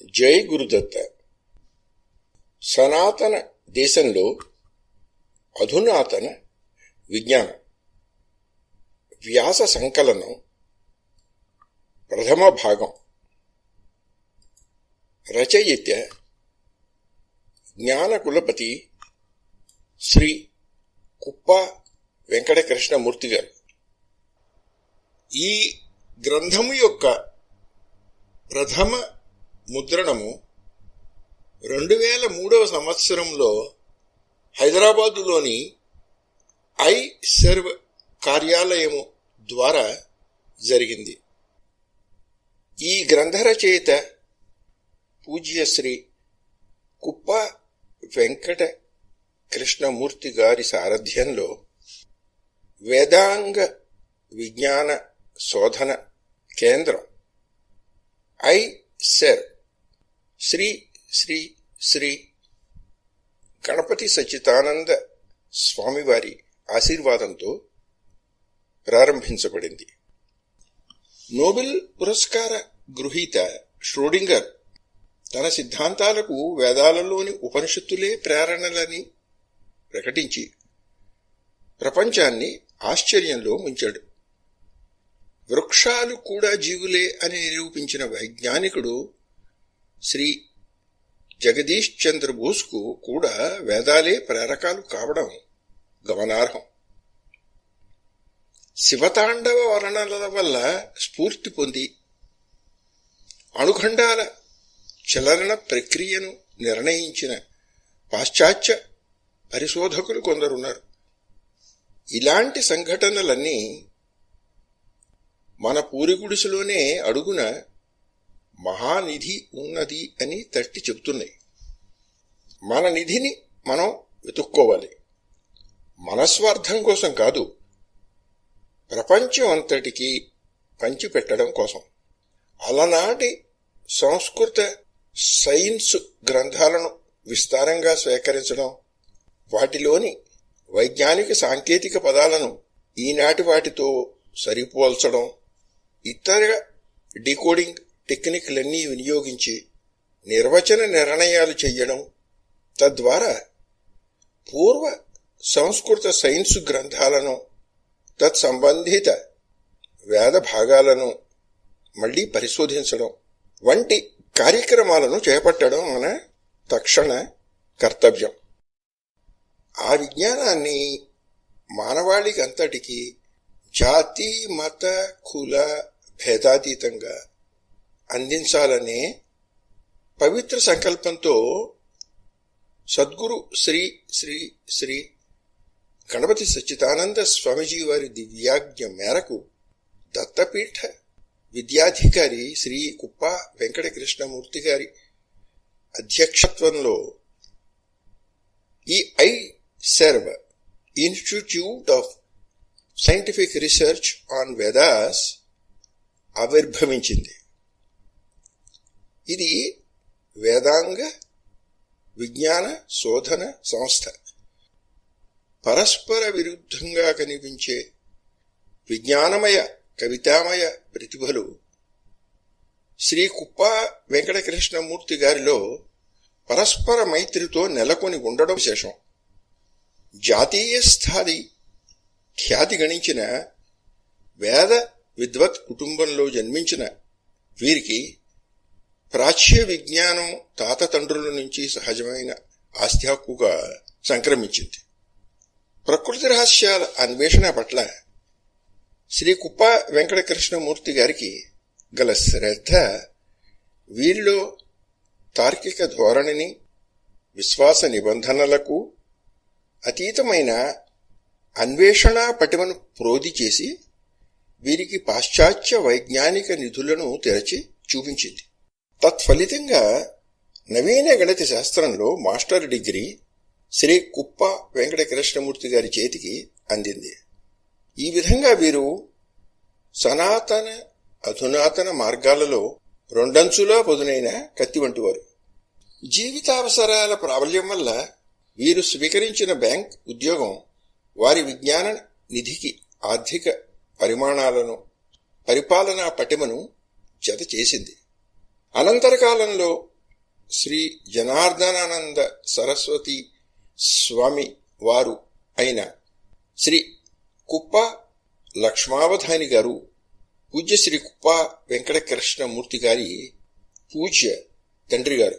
జై గురుదత్త. సనాతన దేశంలో అధునాతన విజ్ఞానం వ్యాస సంకలనం ప్రథమ భాగం. రచయిత జ్ఞానకులపతి శ్రీ కుప్ప వెంకటకృష్ణమూర్తి గారు. ఈ గ్రంథము యొక్క ప్రథమ ముద్రణము 2003 సంవత్సరంలో హైదరాబాదులోని ఐసర్వ్ కార్యాలయము ద్వారా జరిగింది. ఈ గ్రంథ రచయిత పూజ్యశ్రీ కుప్ప వెంకట కృష్ణమూర్తి గారి సారథ్యంలో వేదాంగ విజ్ఞాన శోధన కేంద్రం ఐసర్వ్ శ్రీ శ్రీ శ్రీ గణపతి సచ్చిదానంద స్వామివారి ఆశీర్వాదంతో ప్రారంభించబడింది. నోబెల్ పురస్కార గృహీత ష్రోడింగర్ తన సిద్ధాంతాలకు వేదాలలోని ఉపనిషత్తులే ప్రేరణలని ప్రకటించి ప్రపంచాన్ని ఆశ్చర్యంలో ముంచాడు. వృక్షాలు కూడా జీవులే అని నిరూపించిన వైజ్ఞానికుడు శ్రీ జగదీష్ చంద్ర బోస్కు కూడా వేదాలే ప్రేరకాలు కావడం గమనార్హం. శివతాండవ వర్ణనల వల్ల స్ఫూర్తి పొంది అణుఖండాల చలన ప్రక్రియను నిర్ణయించిన పాశ్చాత్య పరిశోధకులు కొందరున్నారు. ఇలాంటి సంఘటనలన్నీ మన పూరిగుడిసెలోనే అడుగున మహానిధి ఉన్నది అని తట్టి చెబుతున్నాయి. మన నిధిని మనం వెతుక్కోవాలి. మనస్వార్థం కోసం కాదు, ప్రపంచం అంతటికీ పంచిపెట్టడం కోసం. అలనాటి సంస్కృత సైన్స్ గ్రంథాలను విస్తారంగా స్వీకరించడం, వాటిలోని వైజ్ఞానిక సాంకేతిక పదాలను ఈనాటి వాటితో సరిపోల్చడం, ఇతర డీకోడింగ్ టెక్నిక్లన్నీ వినియోగించి నిర్వచన నిర్ణయాలు చెయ్యడం, తద్వారా పూర్వ సంస్కృత సైన్స్ గ్రంథాలను తత్సంబంధిత వేద భాగాలను మళ్లీ పరిశోధించడం వంటి కార్యక్రమాలను చేపట్టడం మన తక్షణ కర్తవ్యం. ఆ విజ్ఞానాన్ని మానవాళికి అంతటికీ జాతి మత కుల భేదాతీతంగా అందించాలనే పవిత్ర సంకల్పంతో సద్గురు శ్రీ శ్రీ శ్రీ గణపతి సచ్చిదానంద స్వామిజీ వారి దివ్యాజ్ఞ మేరకు దత్తపీఠ విద్యాధికారి శ్రీ కుప్ప వెంకట కృష్ణమూర్తి గారి అధ్యక్షత్వంలో ఈ iSERVe institute of scientific research on Vedas ఆవిర్భవించింది. ఇది వేదాంగ విజ్ఞాన శోధన సంస్థ. పరస్పర విరుద్ధంగా కనిపించే విజ్ఞానమయ కవితామయ ప్రతిభలు శ్రీ కుప్ప వెంకట కృష్ణమూర్తి గారిలో పరస్పర మైత్రితో నెలకొని ఉండడం విశేషం. జాతీయ స్థాయి ఖ్యాతి గణించిన వేద విద్వత్ కుటుంబంలో జన్మించిన వీరికి ప్రాచ్య విజ్ఞానం తాత తండ్రుల నుంచి సహజమైన ఆస్తి హక్కుగా సంక్రమించింది. ప్రకృతి రహస్యాల అన్వేషణ పట్ల శ్రీ కుప్ప వెంకట కృష్ణమూర్తి గారికి గల శ్రద్ధ వీరిలో తార్కిక ధోరణిని, విశ్వాస నిబంధనలకు అతీతమైన అన్వేషణా పటిమను ప్రోది చేసి వీరికి పాశ్చాత్య వైజ్ఞానిక నిధులను తెరచి చూపించింది. తత్ఫలితంగా నవీన గణిత శాస్త్రంలో మాస్టర్ డిగ్రీ శ్రీ కుప్ప వెంకట కృష్ణమూర్తి గారి చేతికి అందింది. ఈ విధంగా వీరు సనాతన అధునాతన మార్గాలలో రెండంచులా పదునైన కత్తి వంటివారు. జీవితావసరాల ప్రాబల్యం వల్ల వీరు స్వీకరించిన బ్యాంక్ ఉద్యోగం వారి విజ్ఞాన నిధికి ఆర్థిక పరిమాణాలను, పరిపాలనా పటిమను జత చేసింది. అనంతర కాలంలో శ్రీ జనార్దనానంద సరస్వతి స్వామి వారు అయిన శ్రీ కుప్ప లక్ష్మావధాని గారు పూజ్య శ్రీ కుప్ప వెంకటకృష్ణమూర్తి గారి పూజ్య తండ్రి గారు.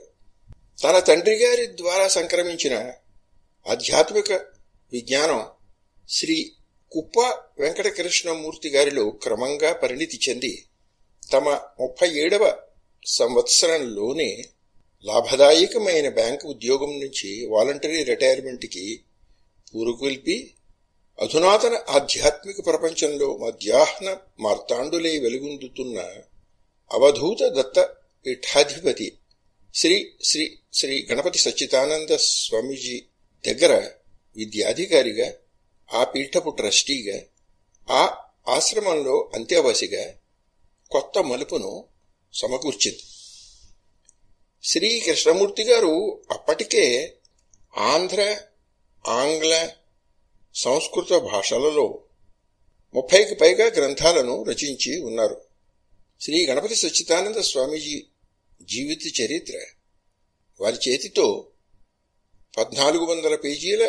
తన తండ్రి గారి ద్వారా సంక్రమించిన ఆధ్యాత్మిక విజ్ఞానం శ్రీ కుప్ప వెంకటకృష్ణమూర్తి గారిలో క్రమంగా పరిణితి చెంది తమ 37వ సంవత్సరంలోనే లాభదాయకమైన బ్యాంకు ఉద్యోగం నుంచి వాలంటరీ రిటైర్మెంట్కి పూరుకొల్పి అధునాతన ఆధ్యాత్మిక ప్రపంచంలో మధ్యాహ్న మార్తాండులై వెలుగొందుతున్న అవధూత దత్త పీఠాధిపతి శ్రీ శ్రీ శ్రీ గణపతి సచ్చిదానంద స్వామీజీ దగ్గర విద్యాధికారిగా, ఆ పీఠపు ట్రస్టీగా, ఆ ఆశ్రమంలో అంత్యవాసిగా కొత్త మలుపును సమకూర్చింది. శ్రీ కృష్ణమూర్తి గారు అప్పటికే ఆంధ్ర, ఆంగ్ల, సంస్కృత భాషలలో 30కి పైగా గ్రంథాలను రచించి ఉన్నారు. శ్రీ గణపతి సచ్చిదానంద స్వామీజీ జీవిత చరిత్ర వారి చేతితో 1400 పేజీల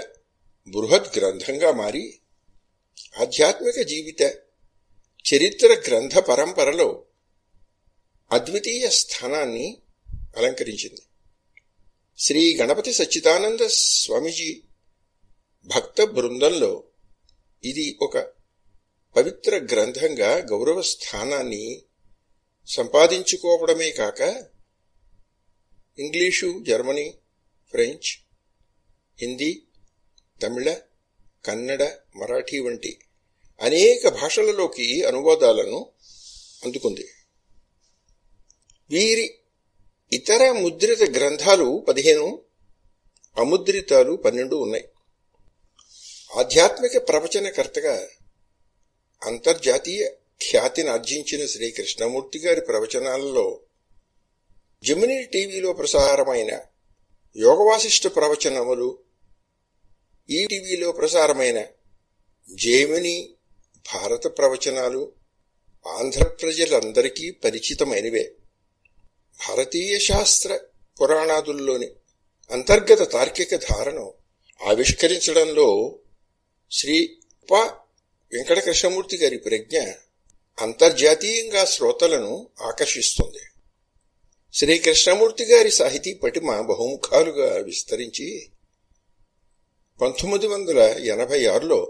బృహత్ గ్రంథంగా మారి ఆధ్యాత్మిక జీవిత చరిత్ర గ్రంథ పరంపరలో అద్వితీయ స్థానాన్ని అలంకరించింది. శ్రీ గణపతి సచ్చిదానంద స్వామీజీ భక్త బృందంలో ఇది ఒక పవిత్ర గ్రంథంగా గౌరవ స్థానాన్ని సంపాదించుకోవడమే కాక ఇంగ్లీషు, జర్మనీ, ఫ్రెంచ్, హిందీ, తమిళ, కన్నడ, మరాఠీ వంటి అనేక భాషలలోకి అనువాదాలను అందుకుంది. వీరి ఇతర ముద్రిత గ్రంథాలు 15, అముద్రితాలు 12 ఉన్నాయి. ఆధ్యాత్మిక ప్రవచనకర్తగా అంతర్జాతీయ ఖ్యాతిని ఆర్జించిన శ్రీ కృష్ణమూర్తి గారి ప్రవచనాలలో జెమినీ టీవీలో ప్రసారమైన యోగవాసిష్ఠ ప్రవచనములు, ఈ టీవీలో ప్రసారమైన జెమినీ భారత ప్రవచనాలు ఆంధ్ర ప్రజలందరికీ పరిచితమైనవే. భారతీయ శాస్త్ర పురాణాదుల్లోని అంతర్గత తార్కిక ధారను ఆవిష్కరించడంలో శ్రీ ఉప వెంకటకృష్ణమూర్తి గారి ప్రజ్ఞ అంతర్జాతీయంగా శ్రోతలను ఆకర్షిస్తుంది. శ్రీ కృష్ణమూర్తి గారి సాహితీ పటిమ బహుముఖాలుగా విస్తరించి 1986లో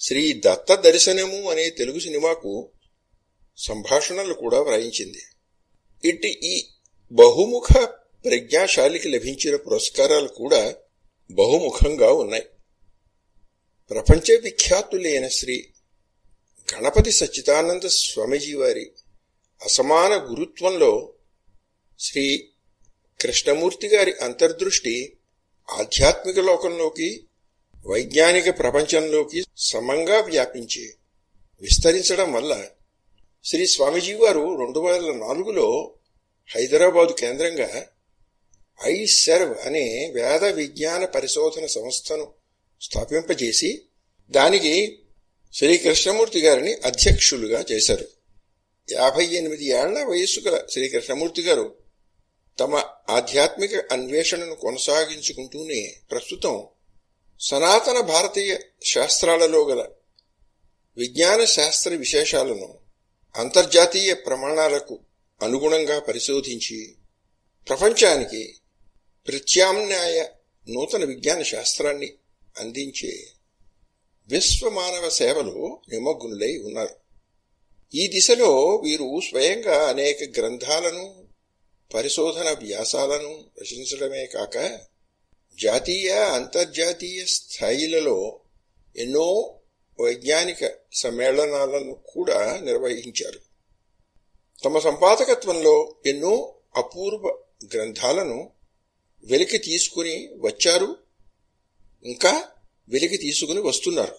శ్రీ దత్త దర్శనము అనే తెలుగు సినిమాకు సంభాషణలు కూడా వ్రాయించింది. ఇట్టి ఈ బహుముఖ ప్రజ్ఞాశాలికి లభించిన పురస్కారాలు కూడా బహుముఖంగా ఉన్నాయి. ప్రపంచ విఖ్యాతులైన శ్రీ గణపతి సచ్చిదానంద స్వామీజీ వారి అసమాన గురుత్వంలో శ్రీ కృష్ణమూర్తి గారి అంతర్దృష్టి ఆధ్యాత్మిక లోకంలోకి, వైజ్ఞానిక ప్రపంచంలోకి సమంగా వ్యాపించి విస్తరించడం వల్ల శ్రీ స్వామీజీ వారు 2004లో హైదరాబాదు కేంద్రంగా ఐసెర్వ్ అనే వేద విజ్ఞాన పరిశోధన సంస్థను స్థాపింపజేసి దానికి శ్రీ కృష్ణమూర్తి గారిని అధ్యక్షులుగా చేశారు. 58 ఏళ్ల వయస్సు గల శ్రీ కృష్ణమూర్తి గారు తమ ఆధ్యాత్మిక అన్వేషణను కొనసాగించుకుంటూనే ప్రస్తుతం సనాతన భారతీయ శాస్త్రాలలో గల విజ్ఞాన శాస్త్ర విశేషాలను అంతర్జాతీయ ప్రమాణాలకు అనుగుణంగా పరిశోధించి ప్రపంచానికి ప్రత్యామ్నాయ నూతన విజ్ఞాన శాస్త్రాన్ని అందించే విశ్వమానవ సేవలో నిమగ్నులై ఉన్నారు. ఈ దిశలో వీరు స్వయంగా అనేక గ్రంథాలను, పరిశోధన వ్యాసాలను రచించడమే కాక జాతీయ, అంతర్జాతీయ స్థాయిలలో ఎన్నో వైజ్ఞానిక సమ్మేళనాలను కూడా నిర్వహించారు. తమ సంపాదకత్వంలో ఎన్నో అపూర్వ గ్రంథాలను వెలికి తీసుకుని వచ్చారు, ఇంకా వెలికి తీసుకుని వస్తున్నారు.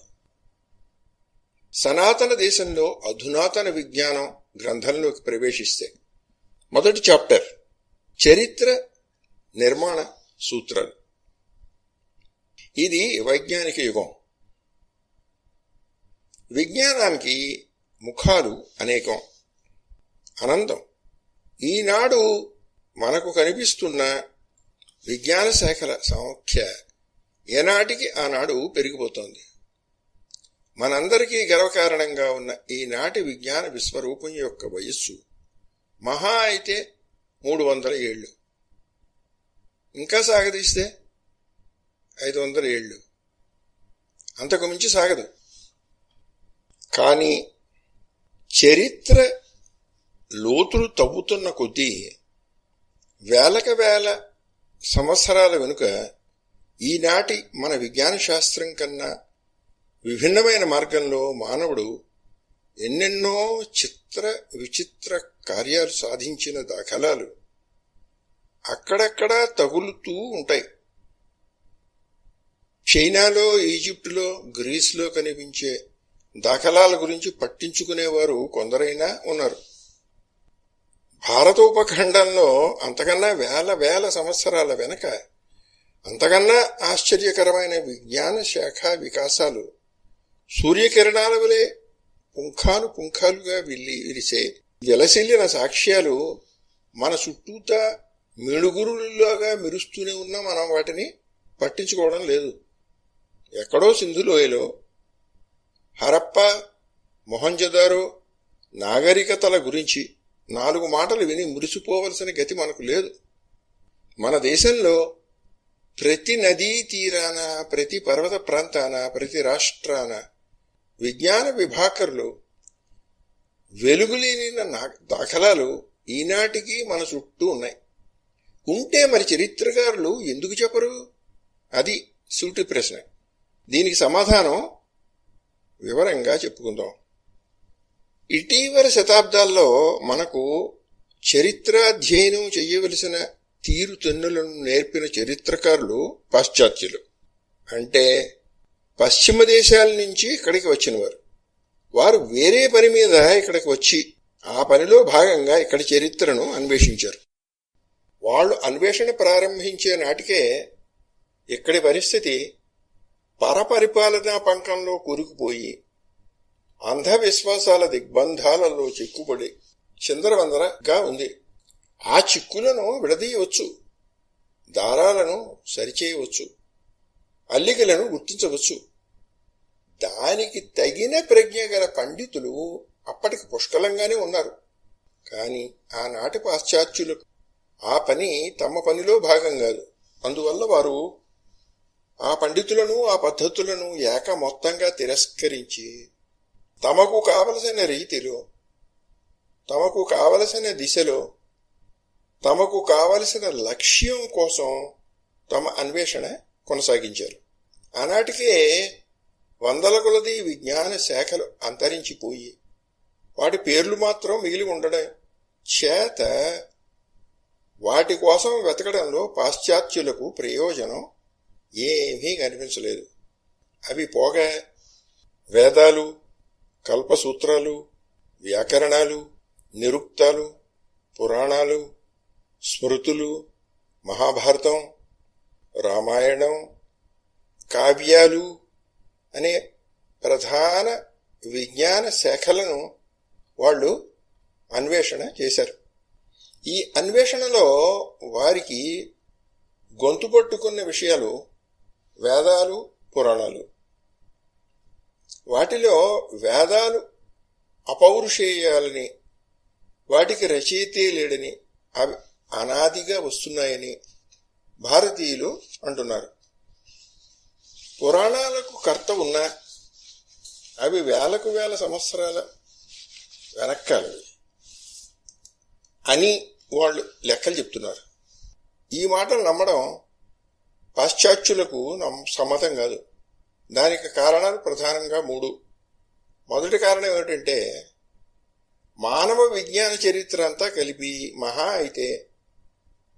సనాతన దేశంలో అధునాతన విజ్ఞానం గ్రంథంలోకి ప్రవేశిస్తే మొదటి చాప్టర్ చరిత్ర నిర్మాణ సూత్రాలు. ఇది వైజ్ఞానిక యుగం. విజ్ఞానానికి ముఖాలు అనేకం, అనంతం. ఈనాడు మనకు కనిపిస్తున్న విజ్ఞాన శాఖల సంఖ్య ఏనాటికి ఆనాడు పెరిగిపోతోంది. మనందరికీ గర్వకారణంగా ఉన్న ఈనాటి విజ్ఞాన విశ్వరూపం యొక్క వయస్సు మహా అయితే 300 ఏళ్ళు, ఇంకా సాగదీస్తే 500 ఏళ్ళు, అంతకు మించి సాగదు. కానీ చరిత్ర లోతులు తవ్వుతున్న కొద్దీ వేలకు వేల సంవత్సరాల వెనుక ఈనాటి మన విజ్ఞాన శాస్త్రం కన్నా విభిన్నమైన మార్గంలో మానవుడు ఎన్నెన్నో చిత్ర విచిత్ర కార్యాలు సాధించిన దాఖలాలు అక్కడక్కడా తగులుతూ ఉంటాయి. చైనాలో, ఈజిప్టులో, గ్రీసులో కనిపించే దాఖలాల గురించి పట్టించుకునేవారు కొందరైనా ఉన్నారు. భారతోపఖండంలో అంతకన్నా వేల వేల సంవత్సరాల వెనక అంతకన్నా ఆశ్చర్యకరమైన విజ్ఞాన శాఖ వికాసాలు సూర్యకిరణాల వలె పుంఖాలుగా విరిసే విలసిల్లిన సాక్ష్యాలు మన చుట్టూతా మిణుగురులాగా మెరుస్తూనే ఉన్నా మనం వాటిని పట్టించుకోవడం లేదు. ఎక్కడో సింధులోయలో, హరప్ప, మొహంజదారో నాగరికతల గురించి 4 మాటలు విని మురిసిపోవలసిన గతి మనకు లేదు. మన దేశంలో ప్రతి నదీ తీరాన, ప్రతి పర్వత ప్రాంతాన, ప్రతి రాష్ట్రాన విజ్ఞాన విభాకరులు వెలుగులేని దాఖలాలు ఈనాటికి మన చుట్టూ ఉన్నాయి. ఉంటే మరి చరిత్రకారులు ఎందుకు చెప్పరు? అది సూటి ప్రశ్న. దీనికి సమాధానం వివరంగా చెప్పుకుందాం. ఇటీవలి శతాబ్దాల్లో మనకు చరిత్రాధ్యయనం చేయవలసిన తీరుతెన్నులను నేర్పిన చరిత్రకారులు పాశ్చాత్యులు. అంటే పశ్చిమ దేశాల నుంచి ఇక్కడికి వచ్చినవారు. వారు వేరే పని మీద ఇక్కడికి వచ్చి ఆ పనిలో భాగంగా ఇక్కడి చరిత్రను అన్వేషించారు. వాళ్ళు అన్వేషణ ప్రారంభించే నాటికే ఇక్కడి పరిస్థితి పరపరిపాలనా పంకంలో కూరుకుపోయి అంధవిశ్వాసాల దిగ్బంధాలలో చిక్కుబడి చిందరవందరగా ఉంది. ఆ చిక్కులను విడదీయవచ్చు, దారాలను సరిచేయవచ్చు, అల్లికలను గుర్తించవచ్చు. దానికి తగిన ప్రజ్ఞ గల పండితులు అప్పటికి పుష్కలంగానే ఉన్నారు. కానీ ఆనాటి పాశ్చాత్యులకు ఆ పని తమ పనిలో భాగం కాదు. అందువల్ల వారు ఆ పండితులను, ఆ పద్ధతులను మొత్తంగా తిరస్కరించి తమకు కావలసిన రీతిలో, తమకు కావలసిన దిశలో, తమకు కావలసిన లక్ష్యం కోసం తమ అన్వేషణ కొనసాగించారు. ఆనాటికే వందల కొలది విజ్ఞాన శాఖలు అంతరించిపోయి వాటి పేర్లు మాత్రం మిగిలి ఉండడం చేత వాటి కోసం వెతకడంలో పాశ్చాత్యులకు ప్రయోజనం ఏమీ కనిపించలేదు. అవి పోగా వేదాలు, కల్పసూత్రాలు, వ్యాకరణాలు, నిరుక్తాలు, పురాణాలు, స్మృతులు, మహాభారతం, రామాయణం, కావ్యాలు అనే ప్రధాన విజ్ఞాన శాఖలను వాళ్ళు అన్వేషణ చేశారు. ఈ అన్వేషణలో వారికి గొంతు పట్టుకున్న విషయాలు వేదాలు, పురాణాలు. వాటిలో వేదాలు అపౌరుషేయాలని, వాటికి రచయితే లేడని, అవి అనాదిగా వస్తున్నాయని భారతీయులు అంటున్నారు. పురాణాలకు కర్త ఉన్నా అవి వేలకు వేల సంవత్సరాల వెనక్కాలవి అని వాళ్ళు లెక్కలు చెప్తున్నారు. ఈ మాటలు నమ్మడం పాశ్చాత్యులకు సమ్మతం కాదు. దానికి కారణాలు ప్రధానంగా 3. మొదటి కారణం ఏమిటంటే మానవ విజ్ఞాన చరిత్ర అంతా కలిపి మహా అయితే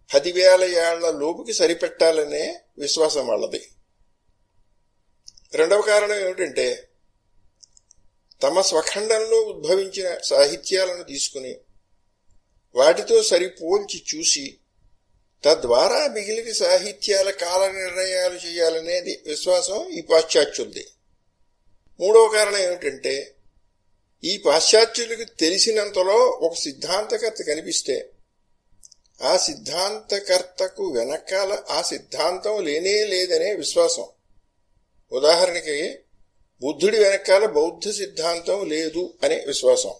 10,000 ఏళ్ల లోపుకి సరిపెట్టాలనే విశ్వాసం వాళ్ళది. రెండవ కారణం ఏమిటంటే తమ స్వఖండంలో ఉద్భవించిన సాహిత్యాలను తీసుకుని వాటితో సరిపోల్చి చూసి తద్వారా మిగిలిన సాహిత్యాల కాల నిర్ణయాలు చేయాలనేది విశ్వాసం ఈ పాశ్చాత్యులది. మూడవ కారణం ఏమిటంటే ఈ పాశ్చాత్యులకు తెలిసినంతలో ఒక సిద్ధాంతకర్త కనిపిస్తే ఆ సిద్ధాంతకర్తకు వెనకాల ఆ సిద్ధాంతం లేనే లేదనే విశ్వాసం. ఉదాహరణకి బుద్ధుడి వెనకాల బౌద్ధ సిద్ధాంతం లేదు అనే విశ్వాసం.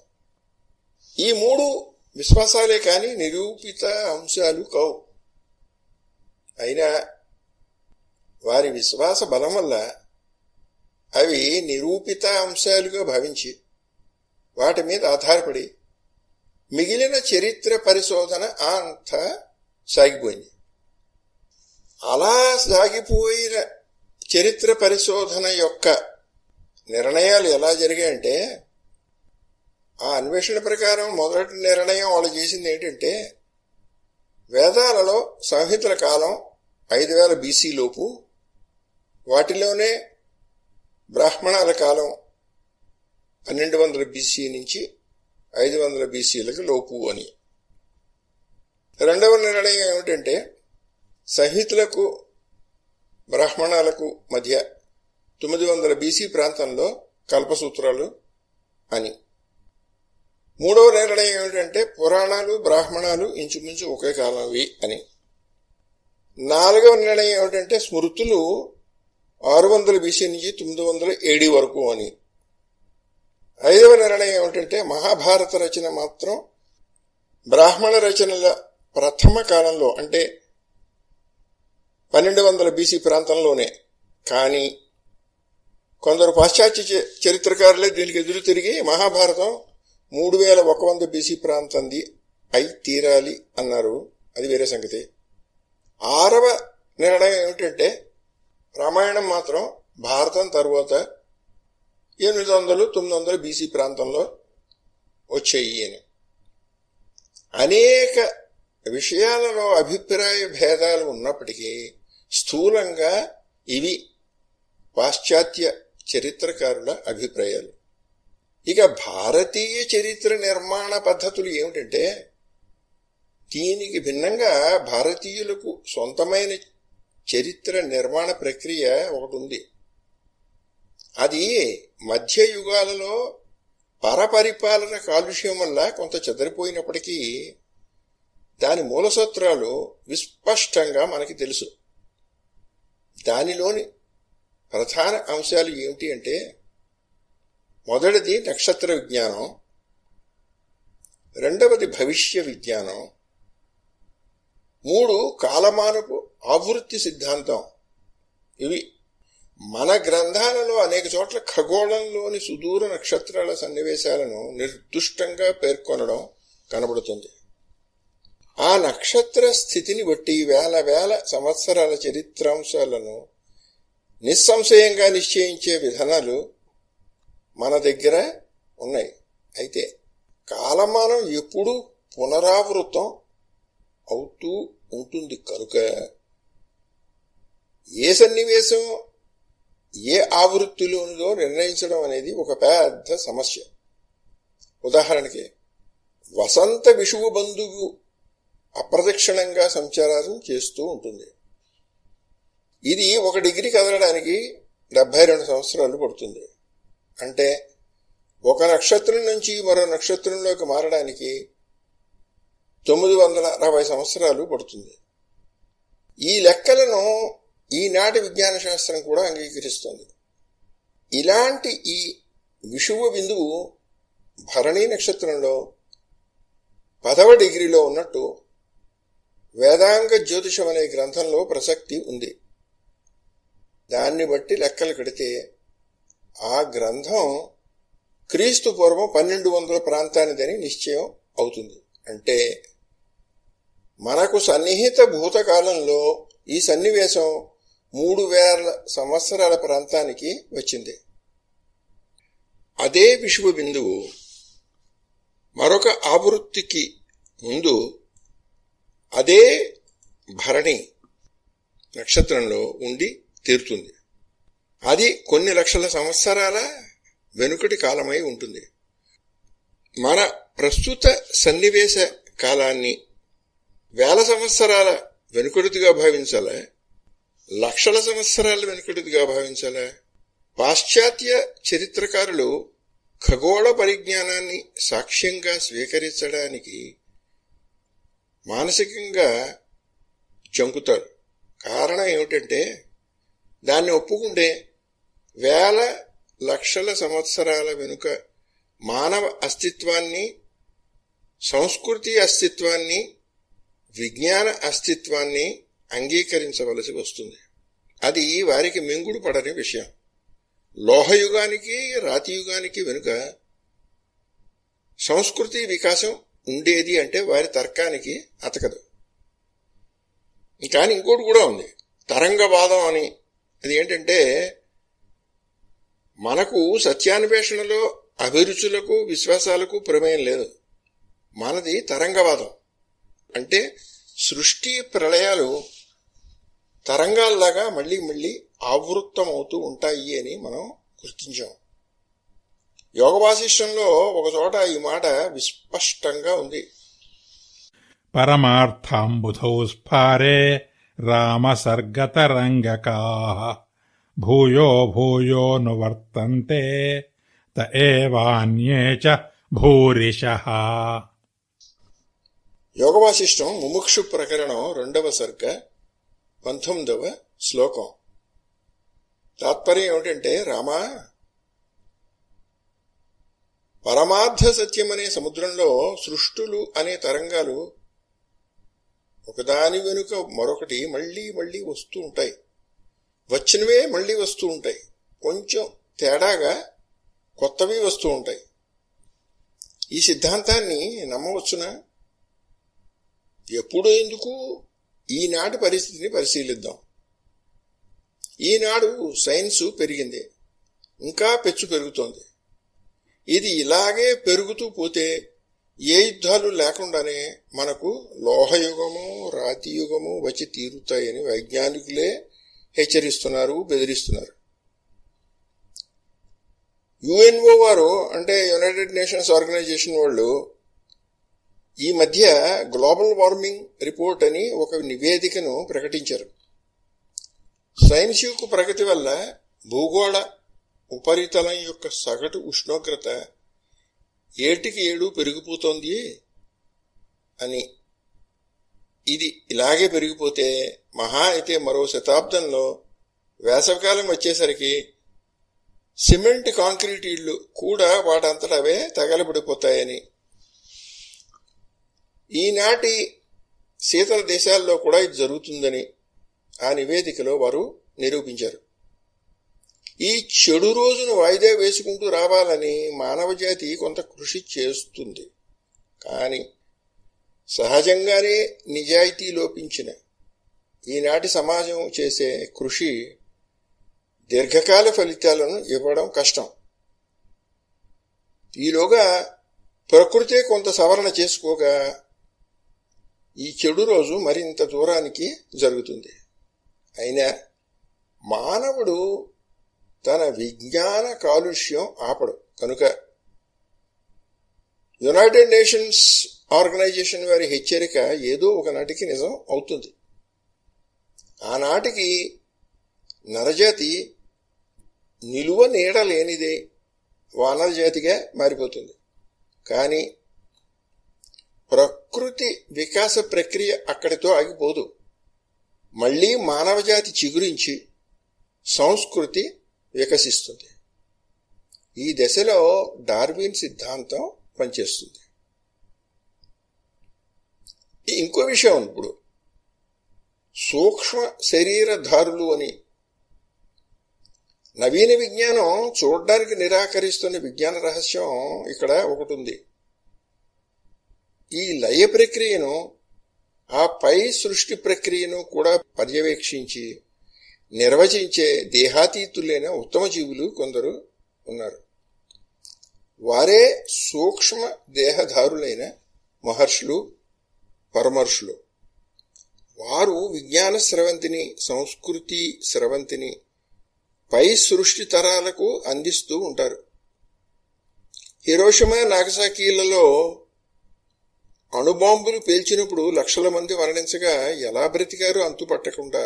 ఈ మూడు విశ్వాసాలే కాని నిరూపిత అంశాలు కావు. అయినా వారి విశ్వాస బలం వల్ల అవి నిరూపిత అంశాలుగా భావించి వాటి మీద ఆధారపడి మిగిలిన చరిత్ర పరిశోధన అంతా సాగిపోయింది. అలా సాగిపోయిన చరిత్ర పరిశోధన యొక్క నిర్ణయాలు ఎలా జరిగాయంటే, ఆ అన్వేషణ ప్రకారం మొదటి నిర్ణయం వాళ్ళు చేసింది ఏంటంటే, వేదాలలో సంహితల కాలం 5000 BC లోపు, వాటిలోనే బ్రాహ్మణాల కాలం 1200 BC నుంచి 500 BCలకు లోపు అని. రెండవ నిర్ణయం ఏమిటంటే, సంహితలకు బ్రాహ్మణాలకు మధ్య 900 BC ప్రాంతంలో కల్పసూత్రాలు అని. మూడవ నిర్ణయం ఏమిటంటే, పురాణాలు బ్రాహ్మణాలు ఇంచుమించు ఒకే కాలంవి అని. నాలుగవ నిర్ణయం ఏమిటంటే, స్మృతులు 600 BC నుంచి 900 AD వరకు అని. ఐదవ నిర్ణయం ఏమిటంటే, మహాభారత రచన మాత్రం బ్రాహ్మణ రచనల ప్రథమ కాలంలో అంటే 1200 BC ప్రాంతంలోనే. కానీ కొందరు పాశ్చాత్య చరిత్రకారులే దీనికి ఎదురు తిరిగి మహాభారతం 3100 BC ప్రాంతంది అయి తీరాలి అన్నారు. అది వేరే సంగతి. ఆరవ నిర్ణయం ఏమిటంటే, రామాయణం మాత్రం భారతం తరువాత 800-900 BC ప్రాంతంలో వచ్చాయి అని. అనేక విషయాలలో అభిప్రాయ భేదాలు ఉన్నప్పటికీ స్థూలంగా ఇవి పాశ్చాత్య చరిత్రకారుల అభిప్రాయాలు. ఇక భారతీయ చరిత్ర నిర్మాణ పద్ధతులు ఏమిటంటే, దీనికి భిన్నంగా భారతీయులకు సొంతమైన చరిత్ర నిర్మాణ ప్రక్రియ ఒకటి ఉంది. అది మధ్యయుగాలలో పరపరిపాలన కాలుష్యం వల్ల కొంత చెదరిపోయినప్పటికీ దాని మూలసూత్రాలు విస్పష్టంగా మనకి తెలుసు. దానిలోని ప్రధాన అంశాలు ఏమిటి అంటే, మొదటిది నక్షత్ర విజ్ఞానం, రెండవది భవిష్య విజ్ఞానం, మూడు కాలమానపు ఆవృత్తి సిద్ధాంతం. ఇవి మన గ్రంథాలలో అనేక చోట్ల ఖగోళంలోని సుదూర నక్షత్రాల సన్నివేశాలను నిర్దుష్టంగా పేర్కొనడం కనబడుతుంది. ఆ నక్షత్ర స్థితిని బట్టి వేల సంవత్సరాల చరిత్రాంశాలను నిస్సంశయంగా నిశ్చయించే విధానాలు మన దగ్గర ఉన్నాయి. అయితే కాలమానం ఎప్పుడూ పునరావృతం అవుతూ ఉంటుంది కనుక ఏ సన్నివేశం ఏ ఆవృత్తిలోనిదో నిర్ణయించడం అనేది ఒక పెద్ద సమస్య. ఉదాహరణకి వసంత విషువు బంధువు అప్రదక్షిణంగా సంచారం చేస్తూ ఉంటుంది. ఇది 1 డిగ్రీ కదలడానికి 72 సంవత్సరాలు పడుతుంది. అంటే ఒక నక్షత్రం నుంచి మరో నక్షత్రంలోకి మారడానికి 960 సంవత్సరాలు పడుతుంది. ఈ లెక్కలను ఈనాటి విజ్ఞాన శాస్త్రం కూడా అంగీకరిస్తుంది. ఇలాంటి ఈ విషువ బిందువు భరణీ నక్షత్రంలో 10వ డిగ్రీలో ఉన్నట్టు వేదాంగ జ్యోతిషం అనే గ్రంథంలో ప్రసక్తి ఉంది. దాన్ని బట్టి లెక్కలు కడితే ఆ గ్రంథం క్రీస్తు పూర్వం 1200 ప్రాంతానిదని నిశ్చయం అవుతుంది. అంటే మనకు సన్నిహిత భూతకాలంలో ఈ సన్నివేశం 3000 సంవత్సరాల ప్రాంతానికి వచ్చింది. అదే విషువ బిందువు మరొక ఆవృత్తికి ముందు అదే భరణి నక్షత్రంలో ఉండి తీరుతుంది. అది కొన్ని లక్షల సంవత్సరాల వెనుకటి కాలమై ఉంటుంది. మన ప్రస్తుత సన్నివేశ కాలాన్ని వేల సంవత్సరాల వెనుకటిదిగా భావించాలా, లక్షల సంవత్సరాల వెనుకటిదిగా భావించాలా? పాశ్చాత్య చరిత్రకారులు ఖగోళ పరిజ్ఞానాన్ని సాక్ష్యంగా స్వీకరించడానికి మానసికంగా చంకుతాడు. కారణం ఏమిటంటే దాన్ని ఒప్పుకుంటే వేల లక్షల సంవత్సరాల వెనుక మానవ అస్తిత్వాన్ని, సంస్కృతి అస్తిత్వాన్ని, విజ్ఞాన అస్తిత్వాన్ని అంగీకరించవలసి వస్తుంది. అది వారికి మింగుడు పడని విషయం. లోహయుగానికి రాతియుగానికి వెనుక సంస్కృతి వికాసం ఉండేది అంటే వారి తర్కానికి అతకదు. కానీ ఇంకోటి కూడా ఉంది, తరంగవాదం అని. అది ఏంటంటే మనకు సత్యాన్వేషణలో అభిరుచులకు విశ్వాసాలకు ప్రమేయం లేదు. మనది తరంగవాదం. అంటే సృష్టి ప్రళయాలు తరంగాల్లాగా మళ్ళీ మళ్ళీ ఆవృత్తమవుతూ ఉంటాయి అని మనం గుర్తించాం. యోగ వాసిష్టంలో ఒక చోట ఈ మాట విస్పష్టంగా ఉంది. పరమార్థాంబుధౌ స్ఫారే రామసర్గతరంగకాః భూయో భూయో నువర్తంతే త ఏవాన్యే చ భూరిశః. యోగ వాసిష్టం ముముక్షు ప్రకరణం 2వ సర్గ 19వ శ్లోకం. తాత్పర్యం ఏమిటంటే, రామా, పరమార్థ సత్యం అనే సముద్రంలో సృష్టులు అనే తరంగాలు ఒకదాని వెనుక మరొకటి మళ్ళీ మళ్ళీ వస్తూ ఉంటాయి. వచ్చినవే మళ్ళీ వస్తూ ఉంటాయి. కొంచెం తేడాగా కొత్తవి వస్తూ ఉంటాయి. ఈ సిద్ధాంతాన్ని నమ్మవచ్చునా? ఎప్పుడు ఎందుకు? ఈనాటి పరిస్థితిని పరిశీలిద్దాం. ఈనాడు సైన్సు పెరిగింది, ఇంకా పెచ్చు పెరుగుతోంది. ఇది ఇలాగే పెరుగుతూ పోతే ఏ యుద్ధాలు లేకుండానే మనకు లోహయుగము, రాతియుగము వచ్చి తీరుతాయని వైజ్ఞానికులే హెచ్చరిస్తున్నారు, బెదిరిస్తున్నారు. యుఎన్ఓ వారు, అంటే యునైటెడ్ నేషన్స్ ఆర్గనైజేషన్ వాళ్ళు, ఈ మధ్య గ్లోబల్ వార్మింగ్ రిపోర్ట్ అని ఒక నివేదికను ప్రకటించారు. సైన్స్ యొక్క ప్రగతి వల్ల భూగోళ ఉపరితలం యొక్క సగటు ఉష్ణోగ్రత 7 పెరిగిపోతోంది అని. ఇది ఇలాగే పెరిగిపోతే మహా అయితే మరో శతాబ్దంలో వేసవికాలం వచ్చేసరికి సిమెంట్ కాంక్రీట్ ఇళ్లు కూడా వాటంతట అవే తగలబడిపోతాయని. ఈనాటి శీతల దేశాల్లో కూడా ఇది జరుగుతుందని ఆ నివేదికలో వారు నిరూపించారు. ఈ చెడు రోజును వాయిదా వేసుకుంటూ రావాలని మానవజాతి కొంత కృషి చేస్తుంది. కానీ సహజంగానే నిజాయితీ లోపించిన ఈనాటి సమాజం చేసే కృషి దీర్ఘకాల ఫలితాలను ఇవ్వడం కష్టం. ఈలోగా ప్రకృతే కొంత సవరణ చేసుకోగా ఈ చెడు రోజు మరింత దూరానికి జరుగుతుంది. అయినా మానవుడు తన విజ్ఞాన కాలుష్యం ఆపడు కనుక యునైటెడ్ నేషన్స్ ఆర్గనైజేషన్ వారి హెచ్చరిక ఏదో ఒకనాటికి నిజం అవుతుంది. ఆనాటికి నరజాతి నిలువ నీడ లేనిదే వానరజాతిగా మారిపోతుంది. కానీ ప్రకృతి వికాస ప్రక్రియ అక్కడితో ఆగిపోదు. మళ్లీ మానవజాతి చిగురించి సంస్కృతి వికసిస్తుంది. ఈ దశలో డార్విన్ సిద్ధాంతం పనిచేస్తుంది. ఇంకో విషయం ఇప్పుడు సూక్ష్మ శరీరధారులు అని. నవీన విజ్ఞానం చూడడానికి నిరాకరిస్తున్న విజ్ఞాన రహస్యం ఇక్కడ ఒకటి ఉంది. ఈ లయ ప్రక్రియను, ఆ పై సృష్టి ప్రక్రియను కూడా పర్యవేక్షించి నిర్వచించే దేహాతీతులైన ఉత్తమ జీవులు కొందరు ఉన్నారు. వారే సూక్ష్మ దేహధారులైన మహర్షులు, పరమర్షులు. వారు విజ్ఞాన స్రవంతిని, సంస్కృతి స్రవంతిని పై సృష్టి తరాలకు అందిస్తూ ఉంటారు. హిరోషిమా, నాగసాకీలలో అణుబాంబులు పేల్చినప్పుడు లక్షల మంది మరణించగా ఎలా బ్రతికారు అంతుపట్టకుండా